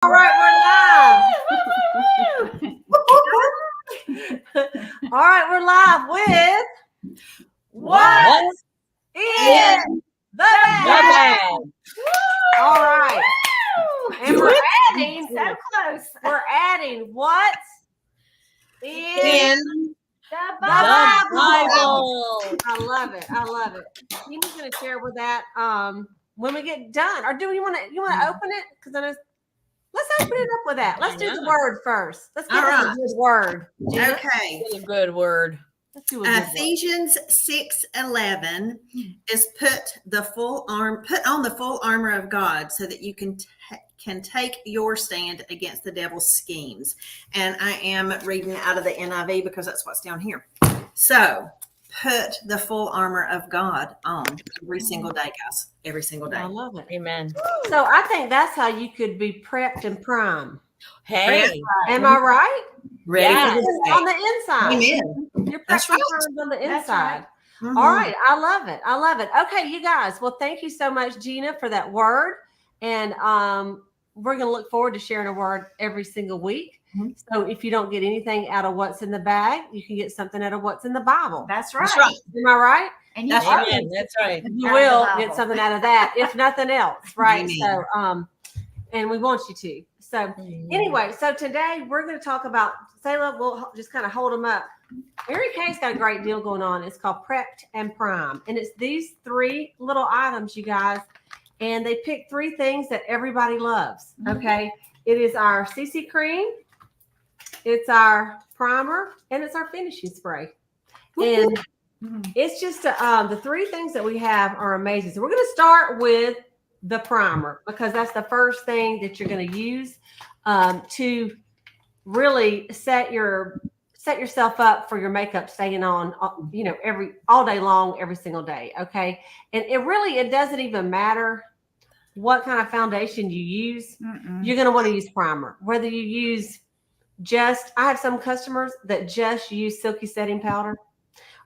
All right, we're live. All right, we're live with What's in the Bag. All right. And we're adding, So close. we're adding what's in The the Bible. Bible. I love it. I love it. Tina's going to share with that when we get done. Or do you want to open it? Because I know. Let's open it up with that. Let's do the word first. Let's give us a good word. Gina. Okay. That's a good word. Let's do a good word. Ephesians 6:11 is put on the full armor of God so that you can take your stand against the devil's schemes. And I am reading out of the NIV because that's what's down here. So put the full armor of God on every single day, guys. Every single day. I love it. Amen. So I think that's how you could be prepped and primed. Hey. Am I right? Ready Yeah. for the day. On the inside. Amen. You're That's prepped right. and primed on the That's inside. right. All right. I love it. I love it. Okay, you guys. Well, thank you so much, Gina, for that word. And we're going to look forward to sharing a word every single week. So if you don't get anything out of what's in the bag, you can get something out of what's in the Bible. That's right. That's right. Am I right? And you That's should. Amen. That's right. You Out of the will Bible. get something out of that, if nothing else, right? Amen. So, and we want you to. So, anyway, so today we're going to talk about, Selah, we'll just kind of hold them up. Mary Kay's got a great deal going on. It's called Prepped and Prime. And it's these three little items, you guys. And they pick three things that everybody loves. Okay. It is our CC cream, it's our primer, and it's our finishing spray. And it's just the three things that we have are amazing. So we're going to start with the primer because that's the first thing that you're going to use to really set yourself up for your makeup staying on, all day long, every single day. Okay. And it doesn't even matter what kind of foundation you use. You're going to want to use primer, whether you use I have some customers that just use silky setting powder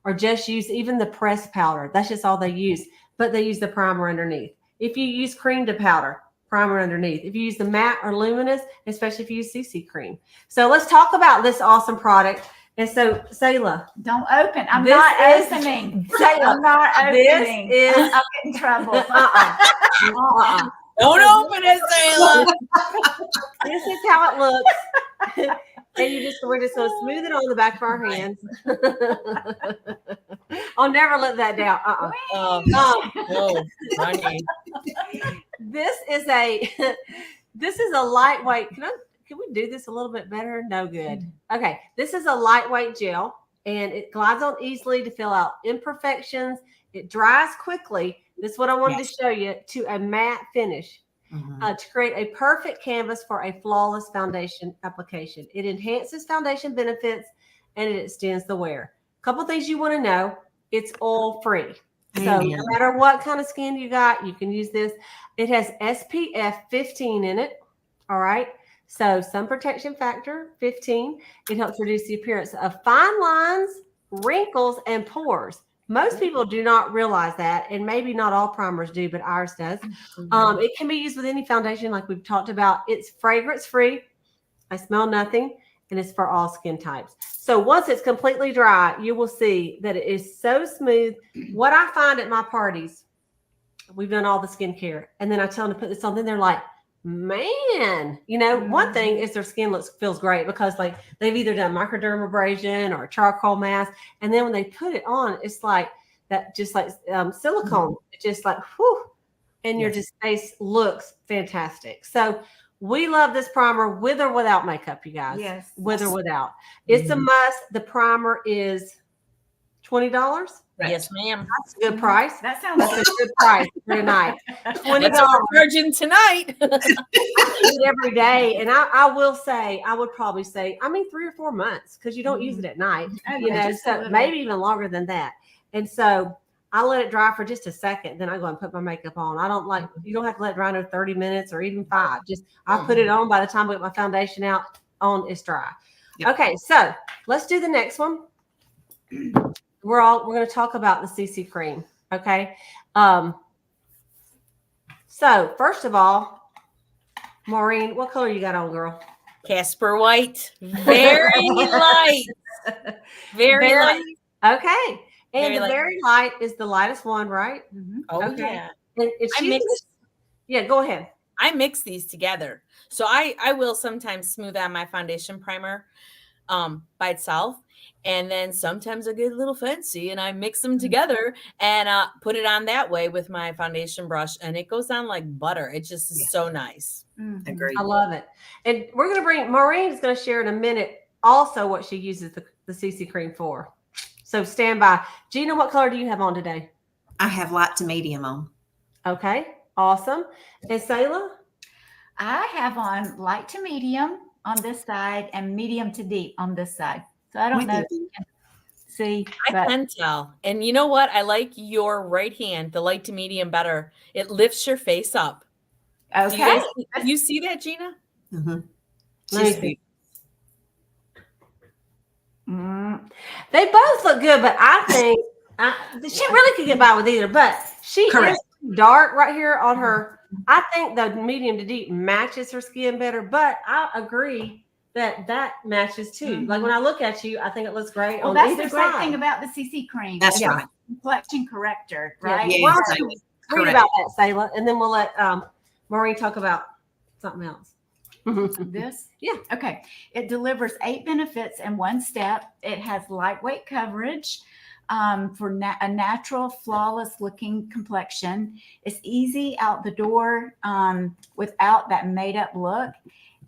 or just use even the pressed powder. That's just all they use, but they use the primer underneath. If you use cream to powder, primer underneath. If you use the matte or luminous, especially if you use CC cream. So let's talk about this awesome product. And so, Selah. Don't open. I'm This not is- opening. Selah, I'm not opening. this is I'll get in trouble. Don't open it, Selah. This is how it looks. And we're just going to smooth it on the back of our hands. I'll never let that down. No, honey. This is a lightweight. Can we do this a little bit better? No good. Okay. This is a lightweight gel and it glides on easily to fill out imperfections. It dries quickly. This is what I wanted to show you, to a matte finish. To create a perfect canvas for a flawless foundation application. It enhances foundation benefits and it extends the wear. A couple things you want to know. It's oil free. So no matter what kind of skin you got, you can use this. It has SPF 15 in it. All right. So sun protection factor 15. It helps reduce the appearance of fine lines, wrinkles, and pores. Most people do not realize that, and maybe not all primers do, but ours does. It can be used with any foundation like we've talked about. It's fragrance free. I smell nothing, and it's for all skin types. So once it's completely dry, you will see that it is so smooth. What I find at my parties, we've done all the skincare, and then I tell them to put this on, then they're like, man, one thing is their skin feels great because like they've either done microdermabrasion or a charcoal mask, and then when they put it on, it's like that, just like silicone, just like whew, and your face looks fantastic. So we love this primer with or without makeup, you guys. Yes. With or without. It's a must. The primer is $20. Yes, ma'am. That's a good price. That sounds That's a good price for tonight. $20. That's our virgin tonight. I use it every day, and I will say, I would probably say, 3 or 4 months because you don't use it at night, just a so little. maybe even longer than that. And so I let it dry for just a second, then I go and put my makeup on. I don't like, you don't have to let it dry another 30 minutes or even 5. Just I put it on. By the time I get my foundation out on, it's dry. Yep. Okay, so let's do the next one. We're going to talk about the CC cream. Okay. So first of all, Maureen, what color you got on, girl? Casper White. Very light. Very light. Okay. And Very the light. very light is the lightest one, right? Oh, Okay. yeah. And I mix yeah, go ahead. I mix these together. So I will sometimes smooth out my foundation primer by itself. And then sometimes I get a little fancy and I mix them together and put it on that way with my foundation brush. And it goes on like butter. It just is so nice. Agreed. I love it. And we're going to bring, Maureen is going to share in a minute also what she uses the CC cream for. So stand by. Gina, what color do you have on today? I have light to medium on. Okay. Awesome. And Sayla? I have on light to medium on this side and medium to deep on this side. So I don't know if you can see. I can tell. And you know what? I like your right hand, the light to medium better. It lifts your face up. Okay. You see that, Gina? Mm-hmm. Let me see. They both look good, but I think she really could get by with either. But she Correct. is dark right here on her. I think the medium to deep matches her skin better, but I agree that matches too. Like when I look at you, I think it looks great Well, on that's either the great side. thing about the CC cream. That's It's a right. complexion corrector, Yeah. right? Yeah, Why don't exactly. you read Correct. about that, Sayla, and then we'll let Maureen talk about something else. This? Yeah. Okay. It delivers 8 benefits in one step. It has lightweight coverage for a natural, flawless looking complexion. It's easy out the door without that made up look.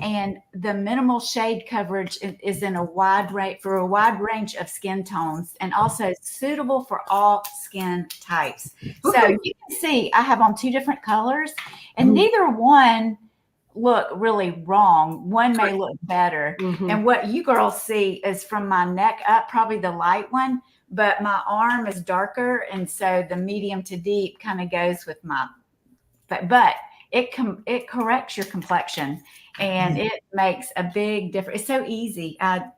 And the minimal shade coverage is in a wide range of skin tones and also suitable for all skin types. So you can see I have on 2 different colors and neither one look really wrong. One may look better. And what you girls see is from my neck up, probably the light one, but my arm is darker. And so the medium to deep kind of goes with my, but it corrects your complexion and it makes a big difference. It's so easy. I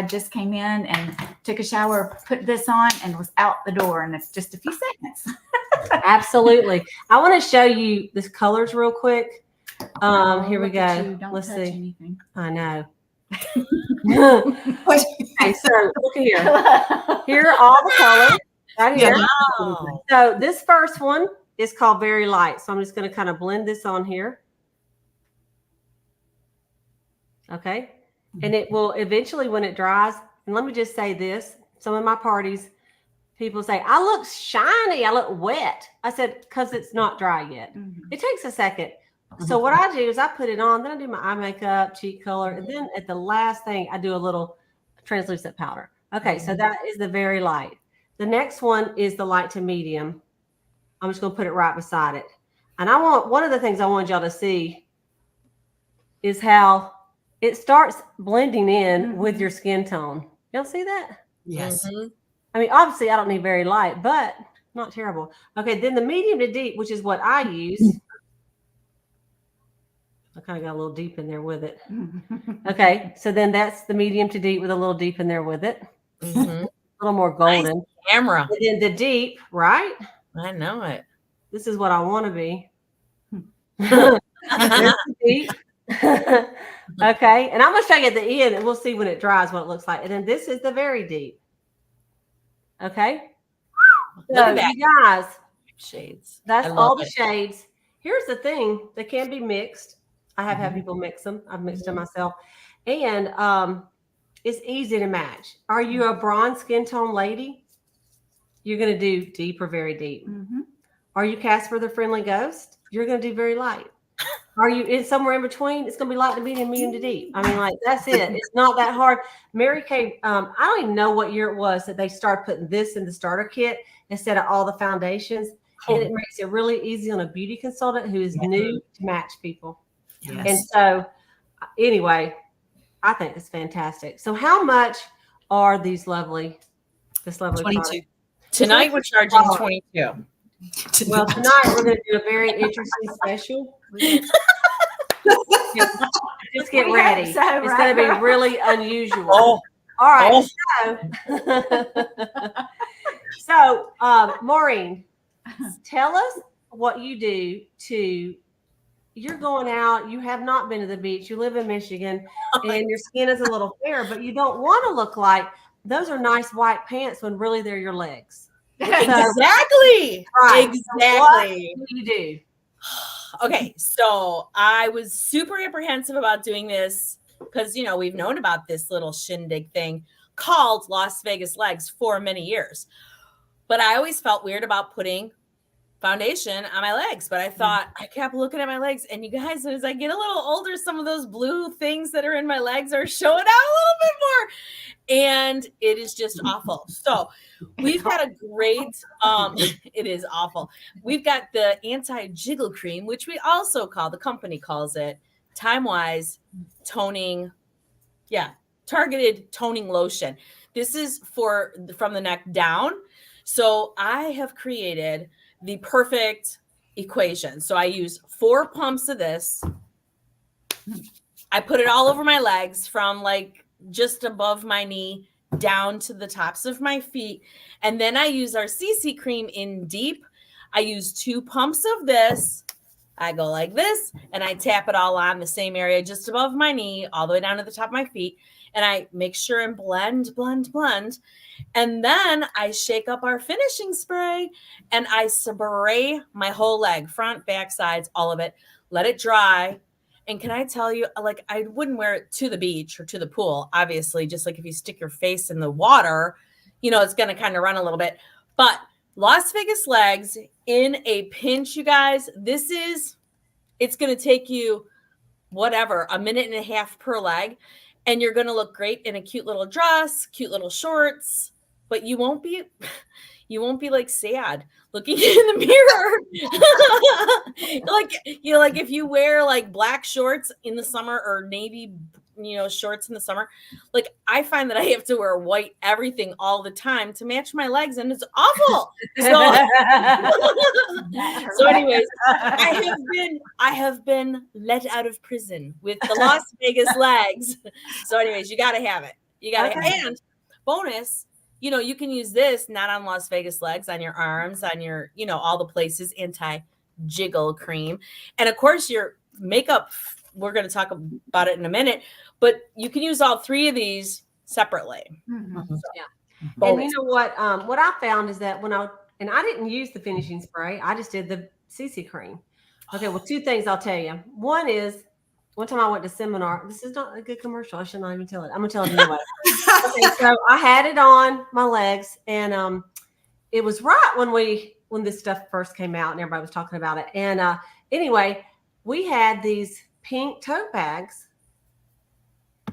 just came in and took a shower, put this on and was out the door in just a few seconds. Absolutely. I want to show you the colors real quick. Here we Look at go. you. Don't Let's touch see. anything. I know. Okay, so look here. Here are all the colors right here. Wow. So this first one is called Very Light. So I'm just going to kind of blend this on here. Okay. And it will eventually, when it dries, and let me just say this, some of my parties, people say, I look shiny, I look wet. I said, because it's not dry yet. It takes a second. So what I do is I put it on, then I do my eye makeup, cheek color, and then at the last thing, I do a little translucent powder. Okay, so that is the Very Light. The next one is the light to medium. I'm just going to put it right beside it. And I want, one of the things I want y'all to see is how it starts blending in with your skin tone. Y'all see that? Yes. I mean, obviously I don't need very light, but not terrible. Okay, then the medium to deep, which is what I use. I kind of got a little deep in there with it. Okay, so then that's the medium to deep with a little deep in there with it. A little more golden. Nice camera. And then the deep, right? I know it. This is what I want to be. This is deep. Okay, and I'm going to show you at the end, and we'll see when it dries what it looks like. And then this is the very deep. Okay. Look So at that. you guys, Shades. that's I love all the it. shades. Here's the thing: they can be mixed. I have had people mix them. I've mixed them myself, and it's easy to match. Are you a bronze skin tone lady? You're going to do deep or very deep. Are you Casper the Friendly Ghost? You're going to do very light. Are you in somewhere in between? It's going to be light to medium, medium to deep. I mean, like, that's it. It's not that hard. Mary Kay, I don't even know what year it was that they started putting this in the starter kit instead of all the foundations. And it makes it really easy on a beauty consultant who is new to match people. Yes. And so, anyway, I think it's fantastic. So, how much are this lovely 22. product? Tonight we're charging 22. Well, tonight we're going to do a very interesting special. Just get We ready. hope so, It's right, going to be girl? really unusual. Oh, All right. oh. So, Maureen, tell us what you do to you're going out, you have not been to the beach, you live in Michigan, and your skin is a little fair, but you don't want to look like those are nice white pants when really they're your legs. Exactly. Right. Exactly. What do you do? Okay, so I was super apprehensive about doing this because, you know, we've known about this little shindig thing called Las Vegas Legs for many years. But I always felt weird about putting foundation on my legs. But I thought, I kept looking at my legs, and you guys, as I get a little older, some of those blue things that are in my legs are showing out a little bit more. And it is just awful. So we've got a great, it is awful. We've got the anti-jiggle cream, which we also call, the company calls it Time-Wise toning. Yeah. Targeted toning lotion. This is for from the neck down. So I have created the perfect equation. So I use 4 pumps of this. I put it all over my legs from like just above my knee down to the tops of my feet. And then I use our CC cream in deep. I use 2 pumps of this. I go like this, and I tap it all on the same area just above my knee, all the way down to the top of my feet. And I make sure and blend. And then I shake up our finishing spray, and I spray my whole leg, front, back, sides, all of it, let it dry. And can I tell you, like, I wouldn't wear it to the beach or to the pool, obviously, just like if you stick your face in the water, you know, it's going to kind of run a little bit. But Las Vegas Legs in a pinch, you guys, it's going to take you whatever, a minute and a half per leg. And you're going to look great in a cute little dress, cute little shorts, but you won't be like sad looking in the mirror. Like, you know, like if you wear like black shorts in the summer or navy, you know, shorts in the summer, like I find that I have to wear white everything all the time to match my legs, and it's awful. So anyways, I have been let out of prison with the Las Vegas Legs. So anyways, you got to have it. You got to, and bonus, you know, you can use this not on Las Vegas Legs, on your arms, on your, you know, all the places, anti-jiggle cream. And of course your makeup, we're going to talk about it in a minute, but you can use all 3 of these separately. Mm-hmm. So, yeah. And you know what I found is that I didn't use the finishing spray. I just did the CC cream. Okay. Well, 2 things I'll tell you. One is, one time I went to seminar. This is not a good commercial. I should not even tell it. I'm going to tell it anyway. Okay, so I had it on my legs, and it was right when this stuff first came out and everybody was talking about it. And anyway, we had these pink tote bags.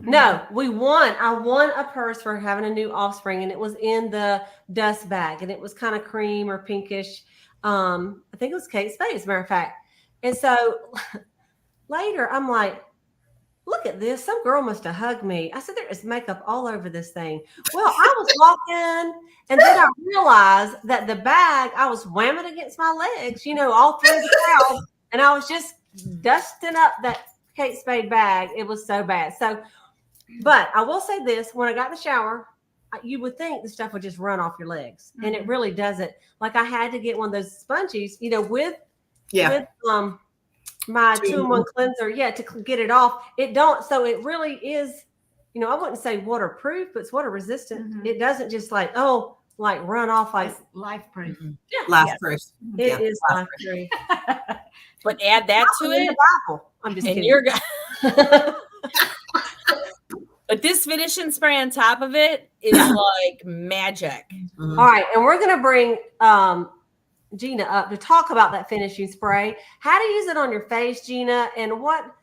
No, I won a purse for having a new offspring, and it was in the dust bag, and it was kind of cream or pinkish. I think it was Kate Spade, as a matter of fact. And so later I'm like, look at this. Some girl must have hugged me. I said, there is makeup all over this thing. Well, I was walking, and then I realized that the bag, I was whamming against my legs, you know, all through the crowd. And I was just dusting up that Kate Spade bag. It was so bad. So, but I will say this, when I got in the shower, you would think the stuff would just run off your legs, and it really doesn't. Like I had to get one of those sponges, you know, with my 2-in-1 cleanser, to get it off. It don't, so it really is, you know, I wouldn't say waterproof, but it's water resistant. Mm-hmm. It doesn't just like run off like life proof. Mm-hmm. Yeah. Life proof. It is life proof. But add that to it. I'm just and kidding. You're But this finishing spray on top of it is like magic. Mm-hmm. All right, and we're gonna bring Gina up to talk about that finishing spray, how to use it on your face, Gina, and what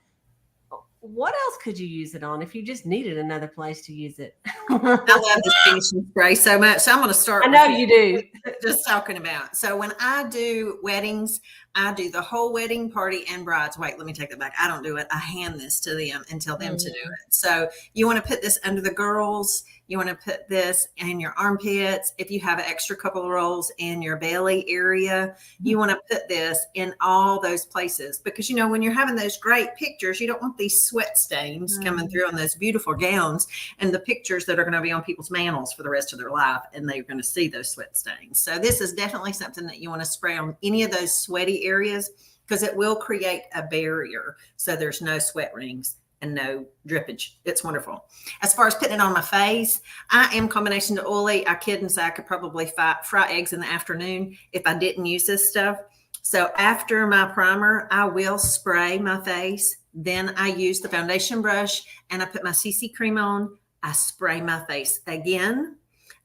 else could you use it on if you just needed another place to use it? I love this finishing spray so much. So I'm going to start. I know you do. Just talking about. So when I do weddings, I do the whole wedding party and brides. Wait, let me take that back. I don't do it. I hand this to them and tell them to do it. So you want to put this under the girls. You want to put this in your armpits. If you have an extra couple of rolls in your belly area, you want to put this in all those places, because, you know, when you're having those great pictures, you don't want these sweat stains coming through on those beautiful gowns and the pictures that are going to be on people's mantles for the rest of their life, and they're going to see those sweat stains. So this is definitely something that you want to spray on any of those sweaty areas. because it will create a barrier so there's no sweat rings and no drippage. It's wonderful. As far as putting it on my face, I am combination to oily. I kid and say I could probably fry eggs in the afternoon if I didn't use this stuff. So after my primer, I will spray my face. Then I use the foundation brush and I put my CC cream on. I spray my face again.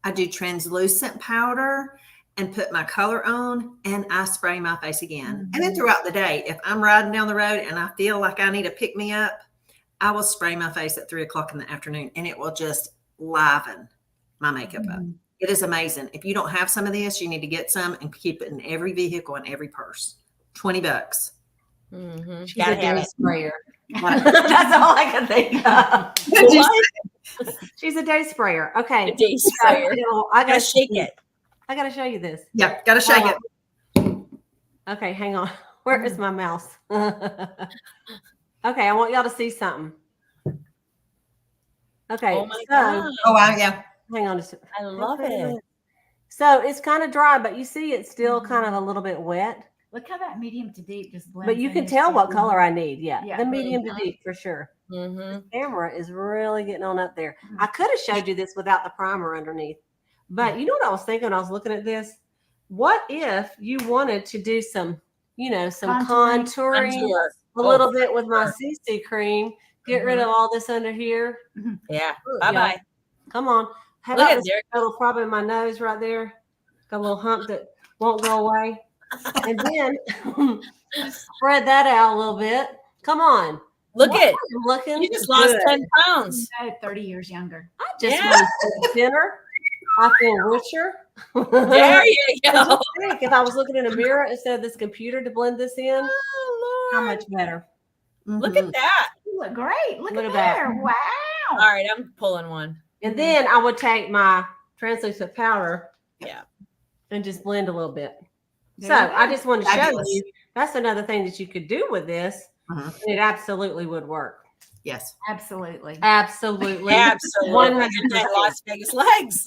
I do translucent powder and put my color on, and I spray my face again. And then throughout the day, if I'm riding down the road and I feel like I need to pick me up, I will spray my face at 3 o'clock in the afternoon, and it will just liven my makeup up. It is amazing. If you don't have some of this, you need to get some and keep it in every vehicle and every purse. $20. Mm-hmm. She's Gotta a have day it. sprayer. That's all I can think of. What? She's a day sprayer. Okay. A day sprayer. I Gotta gotta shake it. I gotta show you this. Yeah, got to shake it. Okay, hang on. Where is my mouse? Okay, I want y'all to see something. Okay, Oh my so god. Oh, wow, yeah. hang on just. I love it. So it's kind of dry, but you see it's still kind of a little bit wet. Look how that medium to deep just blends. But you in can this tell what too. color I need. Yeah, Yeah. the medium to deep for sure. Mm-hmm. Camera is really getting on up there. I could have showed you this without the primer underneath, but you know what I was thinking when I was looking at this? What if you wanted to do some, some contouring Contour. a little bit with my CC cream, get rid of all this under here? Yeah. Ooh, Bye bye. Come on. How Look about at this Derek. little problem in my nose right there? Got a little hump that won't go away. And then spread that out a little bit. Come on. Look at I'm looking. you just lost good. 10 pounds. No, 30 years younger. I just Yeah. want to feel thinner. I feel richer. There you And go. just think, if I was looking in a mirror instead of this computer to blend this in, Oh, how Lord. much better? Look Mhm. at that. You look great. Look Look at at that. there. Wow. All right, I'm pulling one. And then I would take my translucent powder, Yeah. and just blend a little bit. There So you go. I just wanted to show Fabulous. you that's another thing that you could do with this. Mhm. And it absolutely would work. Yes. Absolutely. Absolutely. Absolutely. 100%. That Las Vegas legs.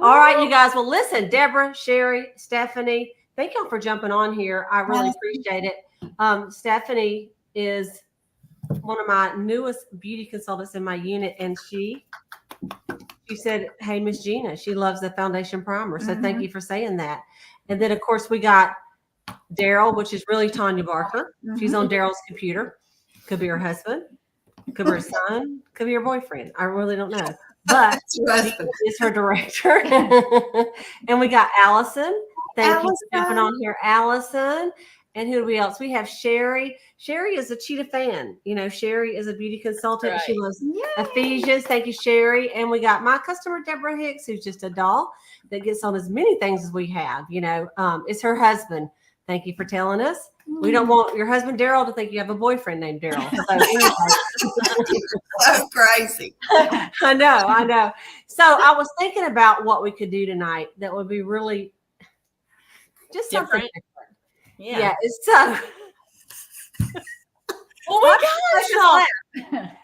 All right, you guys. Well, listen, Deborah, Sherry, Stephanie, thank y'all for jumping on here. I really appreciate it. Stephanie is one of my newest beauty consultants in my unit, and she said, "Hey, Miss Gina, she loves the foundation primer." So thank you for saying that. And then, of course, we got Daryl, which is really Tanya Barker. She's on Daryl's computer. Could be her husband, could be her son, could be her boyfriend. I really don't know. But That's your husband. is her director. And we got Allison. Thank you for jumping on here, Allison. And who do we else? We have Sherry. Sherry is a Cheetah fan. Sherry is a beauty consultant. She Right. loves Yay. Ephesians. Thank you, Sherry. And we got my customer, Deborah Hicks, who's just a doll that gets on as many things as we have. It's her husband. Thank you for telling us. We don't want your husband, Daryl, to think you have a boyfriend named Daryl. So anyway. So crazy. I know. So I was thinking about what we could do tonight that would be really just something Different. different. Yeah. It's so Oh my gosh.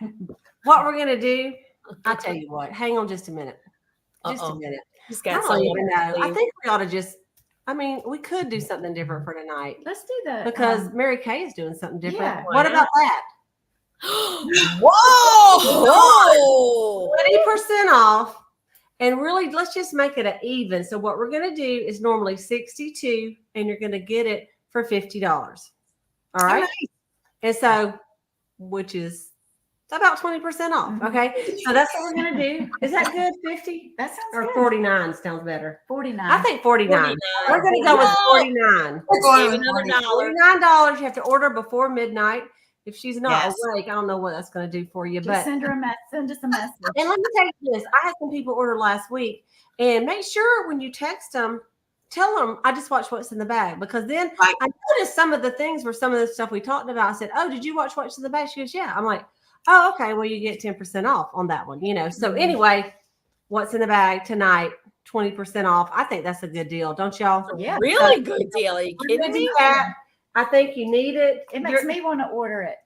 what we're gonna do. I'll tell you what. Hang on just a minute. Just a Uh-oh. minute. He's I got don't even someone. know. I think we ought to we could do something different for tonight Let's do the because Mary Kay is doing something different. yeah. What about that? Whoa! 20% off. And really, let's just make it an even. So what we're going to do is normally $62, and you're going to get it for $50. All right. And so, which is about 20% off. Mhm. Okay. So that's what we're going to do. Is that good? 50 that sounds or good. 49 sounds better. 49. I think 49. 49. We're going to go with No. 49. We're going Save with another $40. dollar. $49. You have to order before midnight. If she's not Yes. awake, I don't know what that's going to do for you. Just But send us a message. and let me tell you this: I had some people order last week, and make sure when you text them, tell them I just watched What's in the Bag, because then Right. I noticed some of the things were some of the stuff we talked about. I said, "Oh, did you watch What's in the Bag?" She goes, "Yeah." I'm like, "Oh, okay. Well, you get 10% off on that one, So anyway, What's in the Bag tonight? 20% off. I think that's a good deal, don't y'all? Yeah. Really good deal. Are you We're kidding gonna do me? that. I think you need it. It makes me want to order it.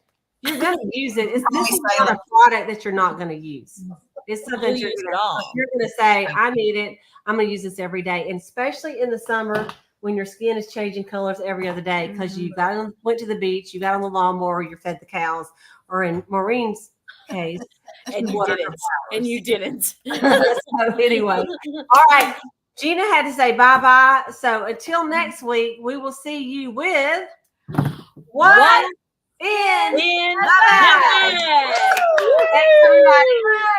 You're going to use it. This Always is say not that. a product that you're not going to use. It's something We'll you're use going it all. to say, I need it. I'm going to use this every day. And especially in the summer, when your skin is changing colors every other day because you went to the beach, you got on the lawnmower, you fed the cows, or in Maureen's case, And you watered her didn't. And you didn't. So anyway, all right. Gina had to say bye-bye. So until next week, we will see you with What in In the Bag. the bag. Thanks, everybody.